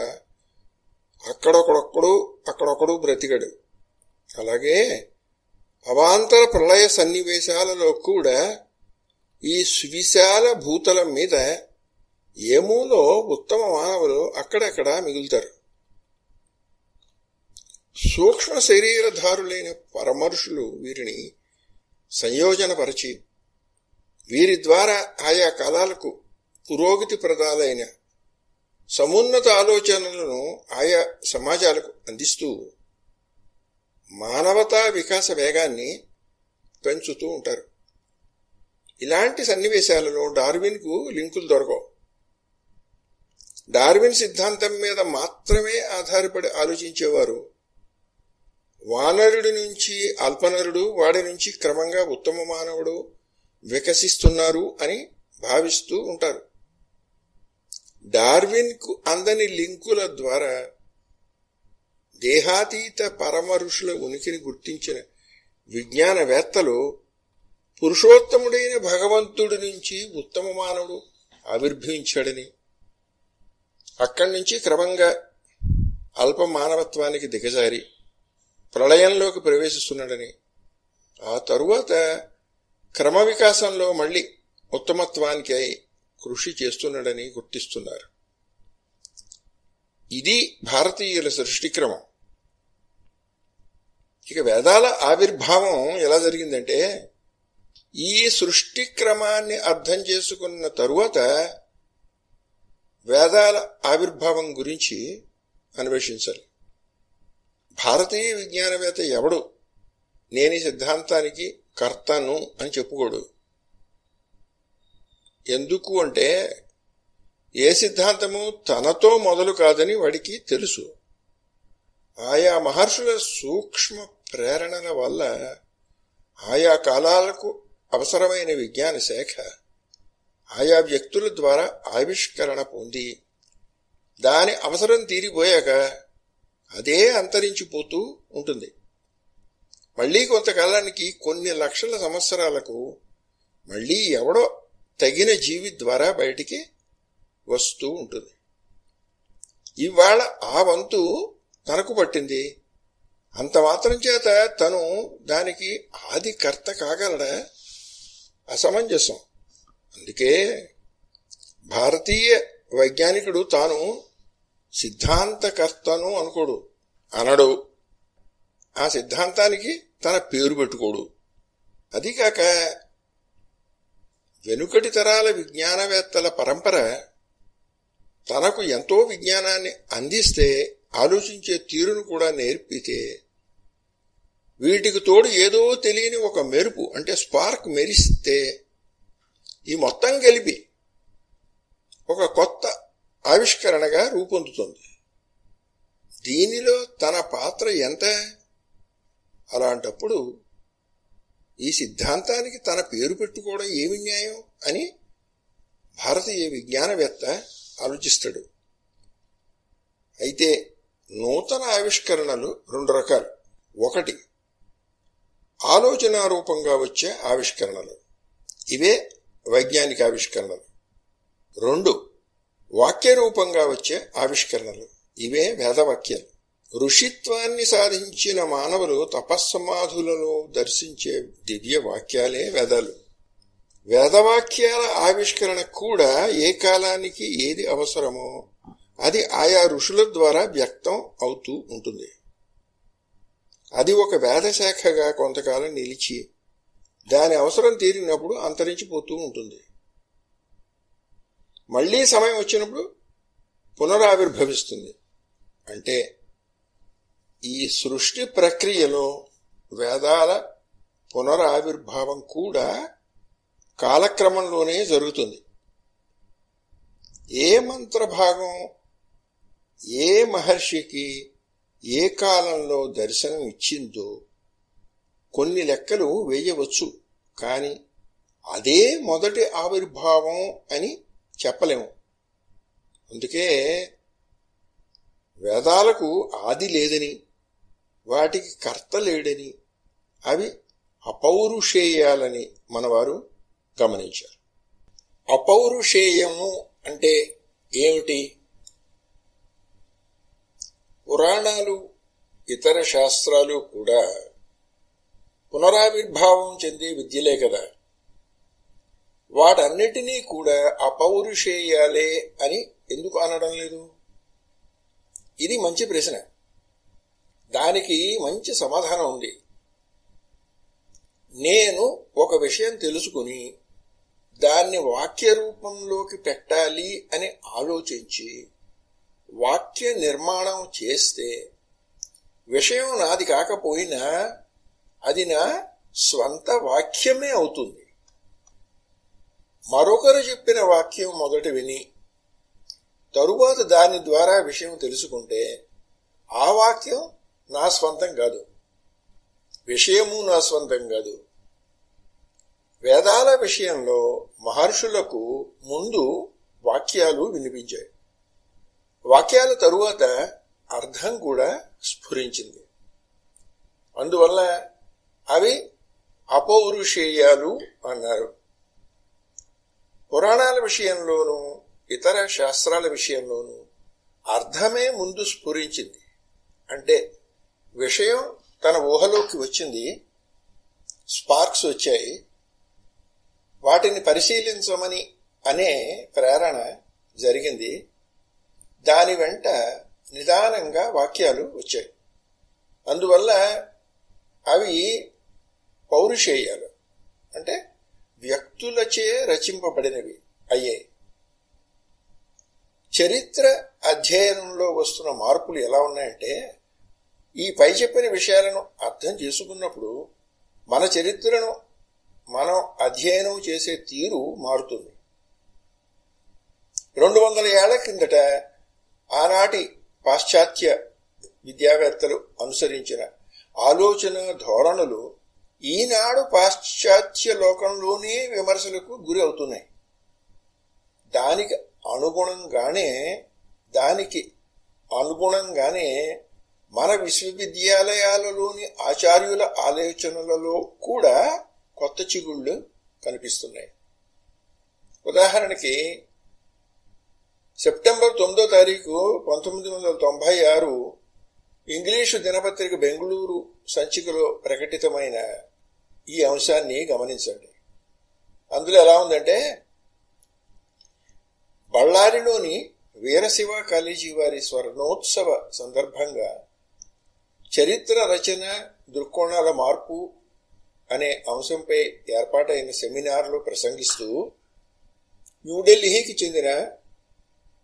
అక్కడొకడు బ్రతికాడు. అలాగే అవాంతర ప్రళయ సన్నివేశాలలో కూడా ఈ సువిశాల భూతలం మీద ఏమూలో ఉత్తమ మానవులు అక్కడక్కడ మిగులుతారు. సూక్ష్మ శరీరధారులైన పరమరుషులు వీరిని సంయోజనపరచి వీరి ద్వారా ఆయా కాలాలకు పురోగతి ప్రదాలైన సమున్నత ఆలోచనలను ఆయా సమాజాలకు అందిస్తూ మానవతా వికాస వేగాన్ని పెంచుతూ ఉంటారు. ఇలాంటి సన్నివేశాలలో డార్విన్కు లింకులు దొరకవు. డార్విన్ సిద్ధాంతం మీద మాత్రమే ఆధారపడి ఆలోచించేవారు వానరుడి నుంచి అల్పనరుడు, వాడి నుంచి క్రమంగా ఉత్తమ మానవుడు వికసిస్తున్నారు అని భావిస్తూ ఉంటారు. డార్విన్కు అందని లింకుల ద్వారా దేహాతీత పరమ ఋషుల ఉనికిని గుర్తించిన విజ్ఞానవేత్తలు పురుషోత్తముడైన భగవంతుడి నుంచి ఉత్తమ మానవుడు ఆవిర్భవించాడని, అక్కడి నుంచి క్రమంగా అల్ప మానవత్వానికి దిగజారి ప్రళయంలోకి ప్రవేశిస్తున్నాడని, ఆ తరువాత క్రమ వికాసంలో మళ్లీ ఉత్తమత్వానికి కృషి చేస్తున్నాడని గుర్తిస్తున్నారు. ఇది భారతీయుల సృష్టిక్రమం. ఇక వేదాల ఆవిర్భావం ఎలా జరిగిందంటే, ఈ సృష్టి క్రమాన్ని అర్థం చేసుకున్న తరువాత వేదాల ఆవిర్భావం గురించి అన్వేషించాలి. భారతీయ విజ్ఞానవేత్త ఎవడు నేను ఈ సిద్ధాంతానికి కర్తను అని చెప్పుకోడు. ఎందుకు అంటే ఏ సిద్ధాంతము తనతో మొదలు కాదని వాడికి తెలుసు. ఆయా మహర్షుల సూక్ష్మ ప్రేరణల వల్ల ఆయా కాలాలకు అవసరమైన విజ్ఞాన శాఖ ఆయా వ్యక్తుల ద్వారా ఆవిష్కరణ పొంది దాని అవసరం తీరిపోయాక అదే అంతరించిపోతూ ఉంటుంది. మళ్లీ కొంతకాలానికి కొన్ని లక్షల సంవత్సరాలకు మళ్లీ ఎవడో తగిన జీవి ద్వారా బయటికి వస్తూ ఉంటుంది. ఇవాళ ఆ వంతు తనకు పట్టింది. అంత మాత్రం చేత తను దానికి ఆది కర్త కాగలడా? అసమంజసం. అందుకే భారతీయ వైజ్ఞానికుడు తాను సిద్ధాంతకర్తను అనుకోడు, అనడు. ఆ సిద్ధాంతానికి తన పేరు పెట్టుకోడు. అదికాక వెనుకటి తరాల విజ్ఞానవేత్తల పరంపర తనకు ఎంతో విజ్ఞానాన్ని అందిస్తే, ఆలోచించే తీరును కూడా నేర్పితే, వీటికి తోడు ఏదో తెలియని ఒక మెరుపు అంటే స్పార్క్ మెరిస్తే ఈ మొత్తం కలిపి ఒక కొత్త ఆవిష్కరణగా రూపొందుతుంది. దీనిలో తన పాత్ర ఎంత? అలాంటప్పుడు ఈ సిద్ధాంతానికి తన పేరు పెట్టుకోవడం ఏమి న్యాయం అని భారతీయ విజ్ఞానవేత్త ఆలోచిస్తాడు. అయితే నూతన ఆవిష్కరణలు రెండు రకాలు. ఒకటి ఆలోచన రూపంగా వచ్చే ఆవిష్కరణలు, ఇవే వైజ్ఞానిక ఆవిష్కరణలు. రెండు వాక్య రూపంగా వచ్చే ఆవిష్కరణలు, ఇవే వేదవాక్యాలు. ఋషిత్వాన్ని సాధించిన మానవులు తపస్సమాధులలో దర్శించే దివ్య వాక్యాలే వేదాలు. వేదవాక్యాల ఆవిష్కరణ కూడా ఏ కాలానికి ఏది అవసరమో అది ఆయా ఋషుల ద్వారా వ్యక్తం అవుతూ ఉంటుంది. అది ఒక వేదశాఖగా కొంతకాలం నిలిచి దాని అవసరం తీరినప్పుడు అంతరించిపోతూ ఉంటుంది. మళ్లీ సమయం వచ్చినప్పుడు పునరావిర్భవిస్తుంది. అంటే ఈ సృష్టి ప్రక్రియలో వేదాల పునరావిర్భావం కూడా కాలక్రమంలోనే జరుగుతుంది. ఏ మంత్రభాగం ఏ మహర్షికి ఏ కాలంలో దర్శనం ఇచ్చిందో కొన్ని లెక్కలు వేయవచ్చు, కానీ అదే మొదటి ఆవిర్భావం అని చెప్పలేము. అందుకే వేదాలకు ఆది లేదని, వాటికి కర్త లేడని, అవి అపౌరుషేయాలని మనవారు గమనించారు. అపౌరుషేయము అంటే ఏమిటి? పురాణాలు ఇతర శాస్త్రాలు కూడా పునరావిర్భావం చెందే విద్యలే కదా. వాటన్నిటినీ కూడా అపౌరుషేయాలే అని ఎందుకు అనడం లేదు? ఇది మంచి ప్రశ్న. దానికి మంచి సమాధానం ఉంది. నేను ఒక విషయం తెలుసుకుని దాన్ని వాక్య రూపంలోకి పెట్టాలి అని ఆలోచించి వాక్య నిర్మాణం చేస్తే విషయం నాది కాకపోయినా అది నా స్వంత వాక్యమే అవుతుంది. మరొకరు చెప్పిన వాక్యం మొదట విని తరువాత దాని ద్వారా విషయం తెలుసుకుంటే ఆ వాక్యం నా స్వంతం కాదు, విషయము నా స్వంతం కాదు. వేదాల విషయంలో మహర్షులకు ముందు వాక్యాలు వినిపించాయి. వాక్యాల తరువాత అర్థం కూడా స్ఫురించింది. అందువల్ల అవి అపౌరుషేయాలు అన్నారు. పురాణాల విషయంలోనూ ఇతర శాస్త్రాల విషయంలోనూ అర్థమే ముందు స్ఫురించింది. అంటే విషయం తన ఊహలోకి వచ్చింది, స్పార్క్స్ వచ్చాయి, వాటిని పరిశీలించమని అనే ప్రేరణ జరిగింది. దాని వెంట నిదానంగా వాక్యాలు వచ్చాయి. అందువల్ల అవి పౌరుషేయాలు, అంటే వ్యక్తులచే రచింపబడినవి అయ్యాయి. చరిత్ర అధ్యయనంలో వస్తున్న మార్పులు ఎలా ఉన్నాయంటే, ఈ పై చెప్పిన విషయాలను అర్థం చేసుకున్నప్పుడు మన చరిత్రను మనం అధ్యయనం చేసే తీరు మారుతుంది. 200 ఏళ్ల కిందట ఆనాటి పాశ్చాత్య విద్యావేత్తలు అనుసరించిన ఆలోచన ధోరణులు ఈనాడు పాశ్చాత్య లోకంలోనే విమర్శలకు గురి అవుతున్నాయి. దానికి అనుగుణంగానే మన విశ్వవిద్యాలయాలలోని ఆచార్యుల ఆలోచనలలో కూడా కొత్త చిగుళ్ళు కనిపిస్తున్నాయి. ఉదాహరణకి సెప్టెంబర్ 9వ తారీఖు 1996 ఇంగ్లీషు దినపత్రిక బెంగుళూరు సంచికలో ప్రకటితమైన ఈ అంశాన్ని గమనించండి. అందులో ఎలా ఉందంటే, బళ్ళారిలోని వీరశివ కాలేజీ వారి స్వర్ణోత్సవ సందర్భంగా చరిత్ర రచన దృక్కోణాల మార్పు అనే అంశంపై ఏర్పాటైన సెమినార్లో ప్రసంగిస్తూ న్యూఢిల్లీకి చెందిన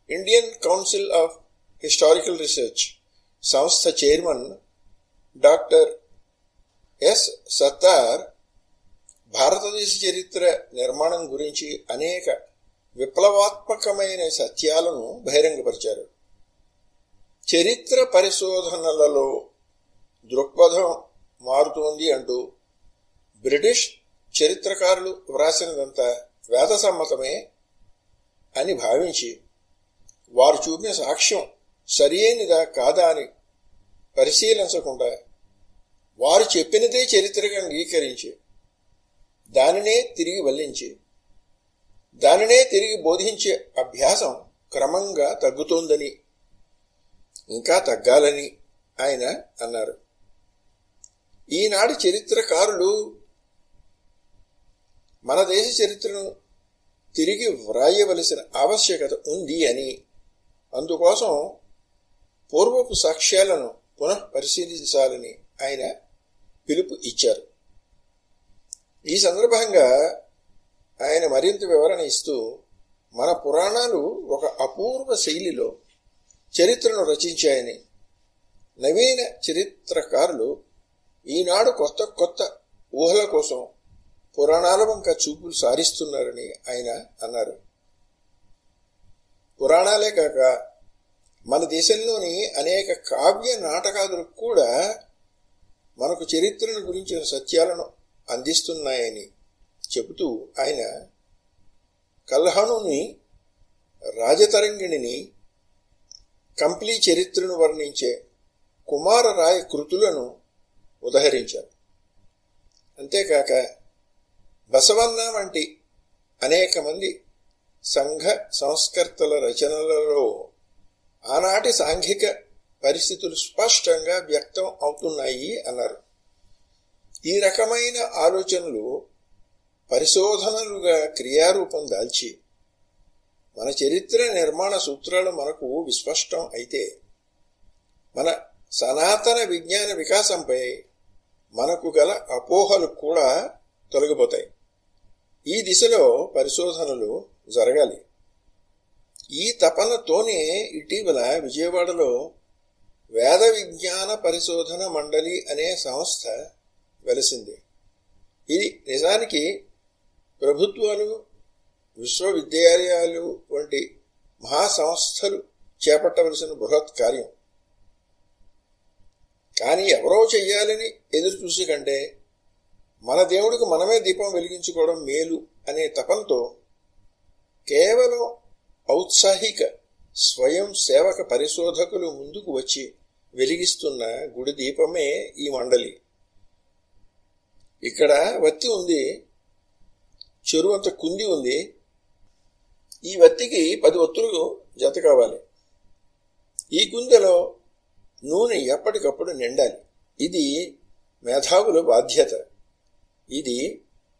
Indian council of historical research సంస్థ చైర్మన్ డాక్టర్ ఎస్ సత్తార్ భారతదేశ చరిత్ర నిర్మాణం గురించి అనేక విప్లవాత్మకమైన సత్యాలను బహిరంగపరిచారు. చరిత్ర పరిశోధనలలో దృక్పథం మారుతోంది అంటూ బ్రిటిష్ చరిత్రకారులు వ్రాసినదంతా వేదసమ్మతమే అని భావించి వారు చూపిన సాక్ష్యం సరియైనదా కాదా అని పరిశీలించకుండా వారు చెప్పినదే చరిత్రగా అంగీకరించి దానినే తిరిగి వల్లించి దానినే తిరిగి బోధించే అభ్యాసం క్రమంగా తగ్గుతోందని, ఇంకా తగ్గాలని ఆయన అన్నారు. ఈనాడు చరిత్రకారులు మన దేశ చరిత్రను తిరిగి వ్రాయవలసిన ఆవశ్యకత ఉంది అని, అందుకోసం పూర్వపు సాక్ష్యాలను పునః పరిశీలించాలని ఆయన పిలుపు ఇచ్చారు. ఈ సందర్భంగా ఆయన మరింత వివరణ ఇస్తూ, మన పురాణాలు ఒక అపూర్వ శైలిలో చరిత్రను రచించాయని, నవీన చరిత్రకారులు ఈనాడు కొత్త కొత్త ఊహల కోసం పురాణాల వంక చూపులు సారిస్తున్నారని ఆయన అన్నారు. పురాణాలే కాక మన దేశంలోని అనేక కావ్య నాటకాదులు కూడా మనకు చరిత్రను గురించిన సత్యాలను అందిస్తున్నాయని చెబుతూ ఆయన కల్హణుని, రాజతరంగిణిని, కంప్లీ చరిత్రను వర్ణించే కుమారరాయ కృతులను ఉదహరించారు. అంతేకాక బసవన్న వంటి అనేక మంది సంఘ సంస్కర్తల రచనలలో ఆనాటి సాంఘిక పరిస్థితులు స్పష్టంగా వ్యక్తం అవుతున్నాయి అన్నారు. ఈ రకమైన ఆలోచనలు పరిశోధనలుగా క్రియారూపం దాల్చి మన చరిత్ర నిర్మాణ సూత్రాలు మనకు విస్పష్టం అయితే మన సనాతన విజ్ఞాన వికాసంపై మనకు గల అపోహలు కూడా తొలగిపోతాయి. ఈ దిశలో పరిశోధనలు జరగాలి. ఈ తపనతోనే ఇటీవల విజయవాడలో వేద విజ్ఞాన పరిశోధన మండలి అనే సంస్థ వెలసింది. ఇది నిజానికి ప్రభుత్వాలు, విశ్వవిద్యాలయాలు వంటి మహాసంస్థలు చేపట్టవలసిన బృహత్ కార్యం. కానీ ఎవరో చెయ్యాలని ఎదురు చూసి కంటే మన దేవుడికి మనమే దీపం వెలిగించుకోవడం మేలు అనే తపంతో కేవలం ఔత్సాహిక స్వయం సేవక పరిశోధకులు ముందుకు వచ్చి వెలిగిస్తున్న గుడి దీపమే ఈ మండలి. ఇక్కడ వత్తి ఉంది, చెరువంత కుంది ఉంది. ఈ వత్తికి 10 ఒత్తులు జత కావాలి. ఈ కుందెలో నూనె ఎప్పటికప్పుడు నిండాలి. ఇది మేధావుల బాధ్యత. ఇది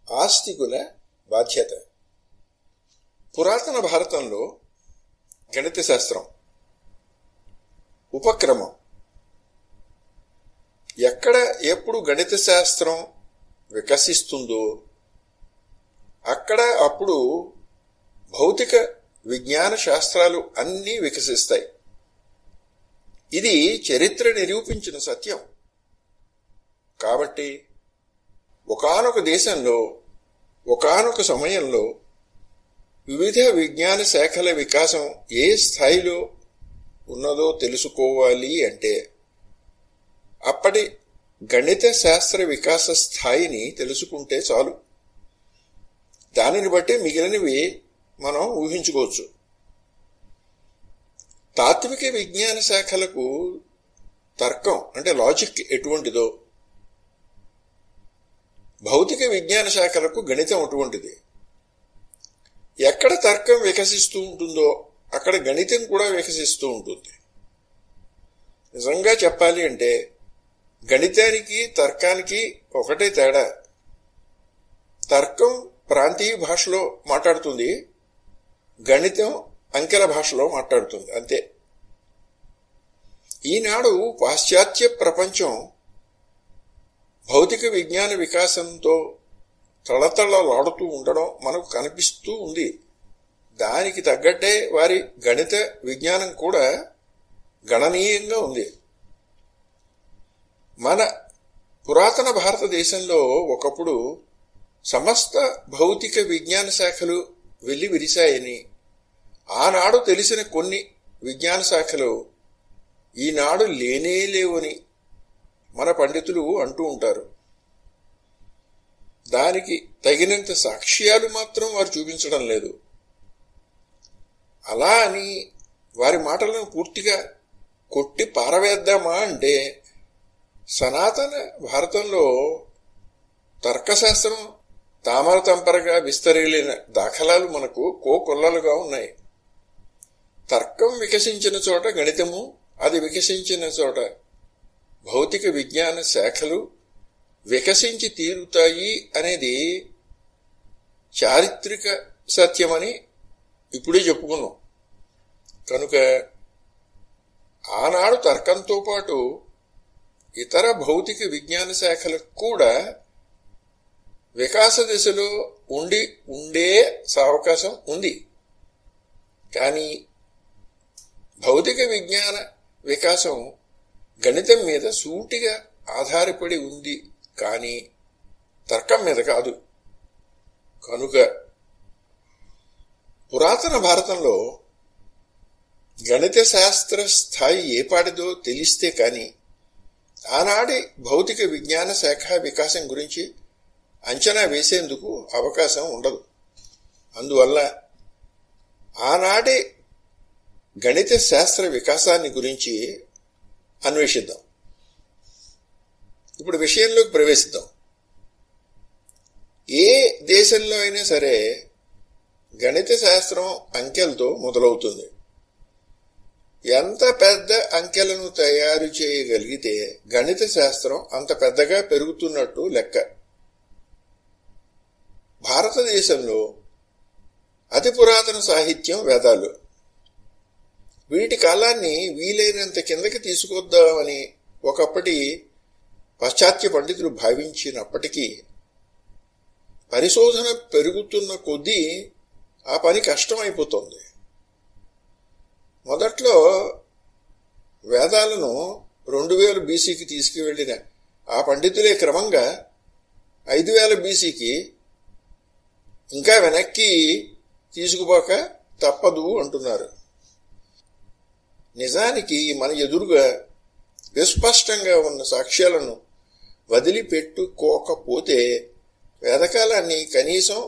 ఆస్తికుల బాధ్యత. పురాతన భారతంలో గణిత శాస్త్రం ఉపక్రమం. ఎక్కడ ఎప్పుడు గణిత శాస్త్రం వికసిస్తుందో అక్కడ అప్పుడు భౌతిక విజ్ఞాన శాస్త్రాలు అన్నీ వికసిస్తాయి. ఇది చరిత్ర నిరూపించిన సత్యం. కాబట్టి ఒకానొక దేశంలో ఒకానొక సమయంలో వివిధ విజ్ఞాన శాఖల వికాసం ఏ స్థాయిలో ఉన్నదో తెలుసుకోవాలి అంటే అప్పటి గణిత శాస్త్ర వికాస స్థాయిని తెలుసుకుంటే చాలు. దానిని బట్టి మిగిలినవి మనం ఊహించుకోవచ్చు. తాత్విక విజ్ఞాన శాఖలకు తర్కం అంటే లాజిక్ ఎటువంటిదో భౌతిక విజ్ఞాన శాఖలకు గణితం అటువంటిది. ఎక్కడ తర్కం వికసిస్తూ ఉంటుందో అక్కడ గణితం కూడా వికసిస్తూ ఉంటుంది. నిజంగా చెప్పాలి అంటే గణితానికి తర్కానికి ఒకటే తేడా. తర్కం ప్రాంతీయ భాషలో మాట్లాడుతుంది, గణితం అంకెల భాషలో మాట్లాడుతుంది, అంతే. ఈనాడు పాశ్చాత్య ప్రపంచం భౌతిక విజ్ఞాన వికాసంతో తళతళలాడుతూ ఉండడం మనకు కనిపిస్తూ ఉంది. దానికి తగ్గట్టే వారి గణిత విజ్ఞానం కూడా గణనీయంగా ఉంది. మన పురాతన భారతదేశంలో ఒకప్పుడు సమస్త భౌతిక విజ్ఞాన శాఖలు వెళ్లి విరిశాయని, ఆనాడు తెలిసిన కొన్ని విజ్ఞాన శాఖలు ఈనాడు లేనే లేవని మన పండితులు అంటూ ఉంటారు. దానికి తగినంత సాక్ష్యాలు మాత్రం వారు చూపించడం లేదు. అలా అని వారి మాటలను పూర్తిగా కొట్టి పారవేద్దామా అంటే సనాతన భారతంలో తర్కశాస్త్రం తామర తంపరగా విస్తరిల్లిన దాఖలాలు మనకు కోకొల్లలుగా ఉన్నాయి. తర్కం వికసించిన చోట గణితము, అది వికసించిన చోట భౌతిక విజ్ఞాన శాఖలు వికసించి తీరుతాయి అనేది చారిత్రక సత్యమని ఇప్పుడే చెప్పుకున్నాం. కనుక ఆనాడు తర్కంతో పాటు ఇతర భౌతిక విజ్ఞాన శాఖలకు కూడా వికాస దిశలో ఉండే అవకాశం ఉంది. కానీ భౌతిక విజ్ఞాన వికాసం గణితం మీద సూటిగా ఆధారపడి ఉంది, కానీ తర్కం మీద కాదు. కనుక పురాతన భారతంలో గణిత శాస్త్ర స్థాయి ఏపాటిదో తెలిస్తే కానీ ఆనాడి భౌతిక విజ్ఞాన శాఖ వికాసం గురించి అంచనా వేసేందుకు అవకాశం ఉండదు. అందువల్ల ఆనాటి గణిత శాస్త్ర వికాసాన్ని గురించి అన్వేషిద్దాం. ఇప్పుడు విషయంలోకి ప్రవేశిద్దాం. ఏ దేశంలో అయినా సరే గణిత శాస్త్రం అంకెలతో మొదలవుతుంది. ఎంత పెద్ద అంకెలను తయారు చేయగలిగితే గణిత శాస్త్రం అంత పెద్దగా పెరుగుతున్నట్టు లెక్క. భారతదేశంలో అతి పురాతన సాహిత్యం వేదాలు. వీటి కాలాన్ని వీలైనంత కిందకి తీసుకొద్దామని ఒకప్పటి పాశ్చాత్య పండితులు భావించినప్పటికీ పరిశోధన పెరుగుతున్న కొద్దీ ఆ పని కష్టమైపోతుంది. మొదట్లో వేదాలను 2000 బీసీకి తీసుకువెళ్లిన ఆ పండితులే క్రమంగా 5000 బీసీకి ఇంకా వెనక్కి తీసుకుపోక తప్పదు అంటున్నారు. నిజానికి మన ఎదురుగా విస్పష్టంగా ఉన్న సాక్ష్యాలను వదిలిపెట్టుకోకపోతే వేదకాలాన్ని కనీసం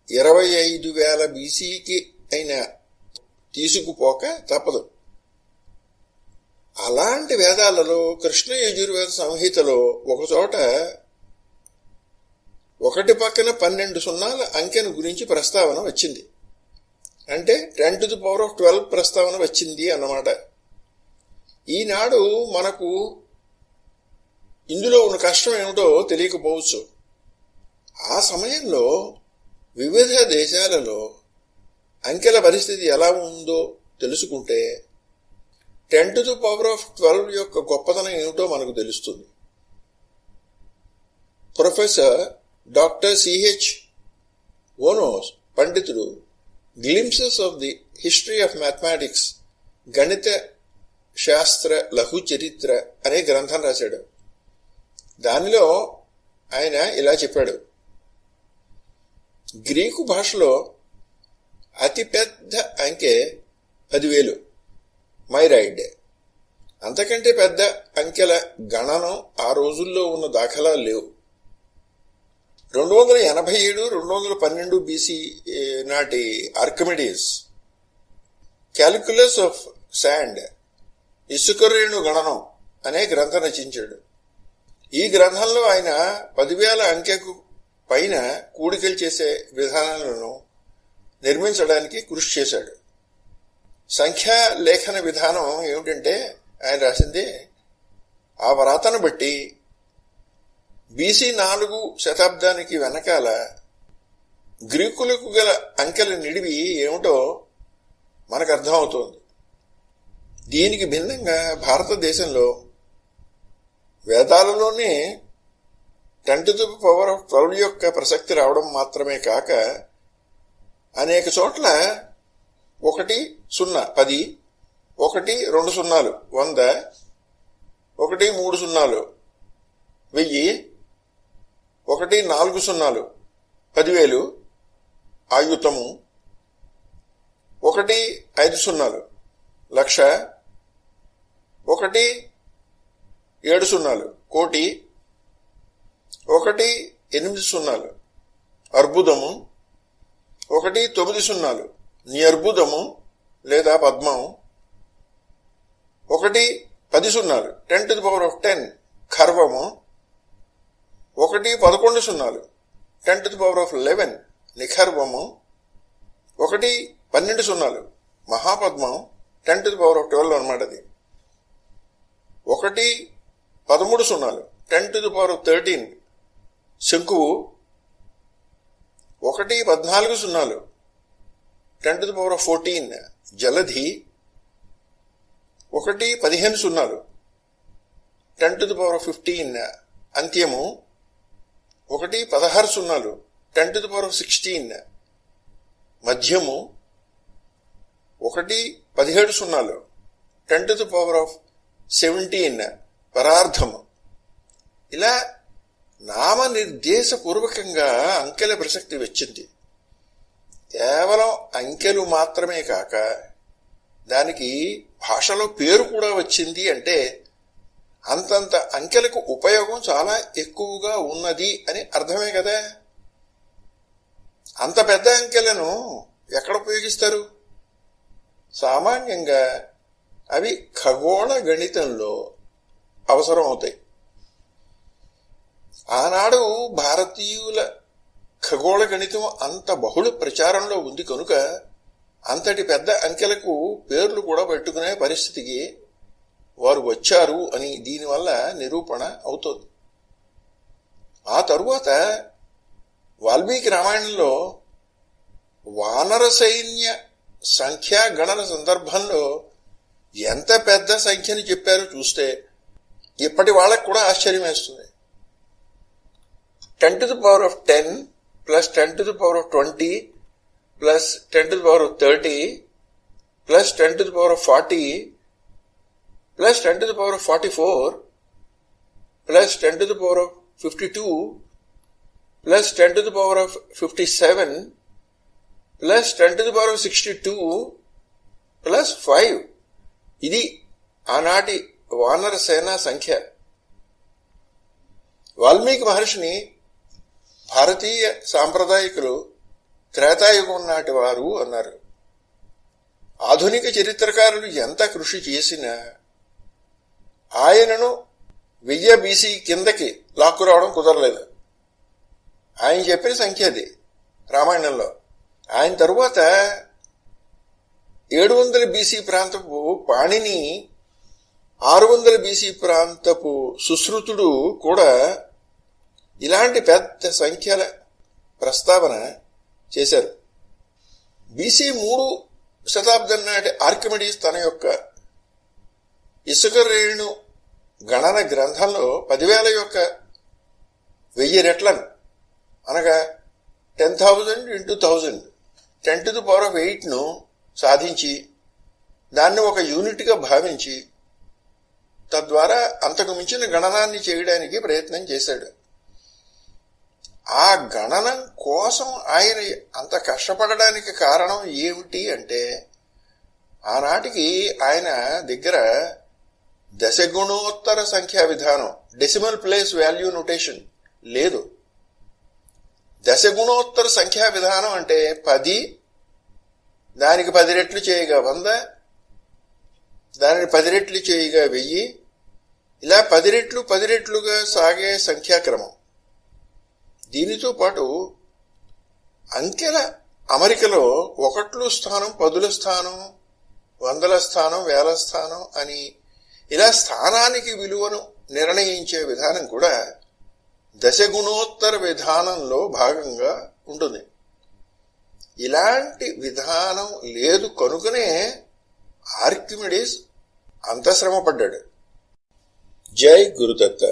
25,000 బీసీకి అయినా తీసుకుపోక తప్పదు. అలాంటి వేదాలలో కృష్ణ యజుర్వేద సంహితలో ఒకచోట 1 పక్కన 12 సున్నాల అంకెను గురించి ప్రస్తావన వచ్చింది. అంటే 10⁻12 ప్రస్తావన వచ్చింది అన్నమాట. ఈనాడు మనకు ఇందులో ఉన్న కష్టం ఏమిటో తెలియకపోవచ్చు. ఆ సమయంలో వివిధ దేశాలలో అంకెల పరిస్థితి ఎలా ఉందో తెలుసుకుంటే 10⁻12 యొక్క గొప్పతనం ఏమిటో మనకు తెలుస్తుంది. ప్రొఫెసర్ డాక్టర్ సిహెచ్ ఓనోస్ పండితుడు glimpses of the history of mathematics, గణిత శాస్త్ర లఘు చరిత్ర అనే గ్రంథం రాశాడు. దానిలో ఆయన ఇలా చెప్పాడు: గ్రీకు భాషలో అతిపెద్ద అంకె 10,000 మైరాయిడ్. అంతకంటే పెద్ద అంకెల గణనం ఆ రోజుల్లో ఉన్న దాఖలాలు లేవు. 287 212 బీసీ నాటి ఆర్కిమిడీస్ క్యాలిక్యులస్ ఆఫ్ శాండ్, ఇసుకరేణు గణనం అనే గ్రంథం రచించాడు. ఈ గ్రంథంలో ఆయన 10,000 అంకెకు పైన కూడికలు చేసే విధానాలను నిర్మించడానికి కృషి చేశాడు. సంఖ్యా లేఖన విధానం ఏమిటంటే ఆయన రాసింది, ఆ వ్రాతను బట్టి బీసీ 4 శతాబ్దానికి వెనకాల గ్రీకులకు గల అంకెల నిడివి ఏమిటో మనకు అర్థమవుతోంది. దీనికి భిన్నంగా భారతదేశంలో వేదాలలోనే 10⁻12 యొక్క ప్రసక్తి రావడం మాత్రమే కాక అనేక చోట్ల 1 0 10, 1 2 సున్నాలు 100, 1 3 సున్నాలు 1000, 1 4 సున్నాలు 10,000 ఆయుతము, 1 5 సున్నాలు 1,00,000, 1 7 సున్నాలు 1,00,00,000, 1 8 సున్నాలు అర్బుదము, 1 9 సున్నాలు నియర్బుదము లేదా పద్మం, 1 10 సున్నాలు 10⁻10 ఖర్వము, 1 11 సున్నాలు 10⁻11 నిఖర్వము, 1 12 సున్నాలు మహాపద్మం 10⁻12 అన్నమాట. అది 1 13 సున్నాలు 10⁻13 శంకువు, 1 14 సున్నాలు 10⁻14 జలధి, 1 15 సున్నాలు 10⁻15 అంత్యము, 1 16 సున్నాలు 10⁻16 మధ్యము, 1 17 సున్నాలు 10⁻17 పరార్థము. ఇలా నామనిర్దేశపూర్వకంగా అంకెల ప్రసక్తి వచ్చింది. కేవలం అంకెలు మాత్రమే కాక దానికి భాషలో పేరు కూడా వచ్చింది. అంటే అంతంత అంకెలకు ఉపయోగం చాలా ఎక్కువగా ఉన్నది అని అర్థమే కదా. అంత పెద్ద అంకెలను ఎక్కడ ఉపయోగిస్తారు? సామాన్యంగా అవి ఖగోళ గణితంలో అవసరం అవుతాయి. ఆనాడు భారతీయుల ఖగోళ గణితం అంత బహుళ ప్రచారంలో ఉంది కనుక అంతటి పెద్ద అంకెలకు పేర్లు కూడా పెట్టుకునే పరిస్థితికి వారు వచ్చారు అని దీనివల్ల నిరూపణ అవుతోంది. ఆ తరువాత వాల్మీకి రామాయణంలో వానర సైన్య సంఖ్యా గణన సందర్భంలో ఎంత పెద్ద సంఖ్యని చెప్పారో చూస్తే ఇప్పటి వాళ్ళకు కూడా ఆశ్చర్యం వేస్తుంది. 10 to the power of 10 plus 10 to the power of 20 plus 10 to the power of 30 plus 10 to the power of 40 plus 10 to the power of 44 plus 10 to the power of 52 plus 10 to the power of 57 plus 10 to the power of 62 plus 5. ఇది ఆనాటి వానర సేన సంఖ్య. వాల్మీకి మహర్షిని భారతీయ సాంప్రదాయకులు త్రేతాయుగం నాటి వారు అన్నారు. ఆధునిక చరిత్రకారులు ఎంత కృషి చేసినా ఆయనను 1000 BC కిందకి లాక్కురావడం కుదరలేదు. ఆయన చెప్పిన సంఖ్య అది రామాయణంలో. ఆయన తరువాత 700 BC ప్రాంతపు పాణిని, 600 BC ప్రాంతపు సుశ్రుతుడు కూడా ఇలాంటి పెద్ద సంఖ్యల ప్రస్తావన చేశారు. BC 3 శతాబ్దం నాటి ఆర్కిమిడీస్ తన యొక్క ఇసుక రేణు గణన గ్రంథంలో 10,000 యొక్క 1000 రెట్లను అనగా 10,000 into 1000 10 to the power of 8ను సాధించి దాన్ని ఒక యూనిట్గా భావించి తద్వారా అంతకు మించిన గణనాన్ని చేయడానికి ప్రయత్నం చేశాడు. ఆ గణనం కోసం ఆయన అంత కష్టపడడానికి కారణం ఏమిటి అంటే ఆనాటికి ఆయన దగ్గర దశగుణోత్తర సంఖ్యా విధానం, డెసిమల్ ప్లేస్ వాల్యూ నొటేషన్ లేదు. దశగుణోత్తర సంఖ్యా విధానం అంటే 10, దానికి 10 రెట్లు చేయగా 100, దానిని 10 రెట్లు చేయగా 1000, ఇలా 10 రెట్లు 10 రెట్లుగా సాగే సంఖ్యాక్రమం. దీనితో పాటు అంకెల అమరికలో 1ల స్థానం 10ల స్థానం, 100ల స్థానం 1000ల స్థానం అని ఇలా స్థానానికి విలువను నిర్ణయించే విధానం కూడా దశగుణోత్తర విధానంలో భాగంగా ఉంటుంది. ఇలాంటి విధానం లేదు కనుకనే ఆర్కిమిడీస్ అంత శ్రమ పడ్డాడు. జై గురుదత్త.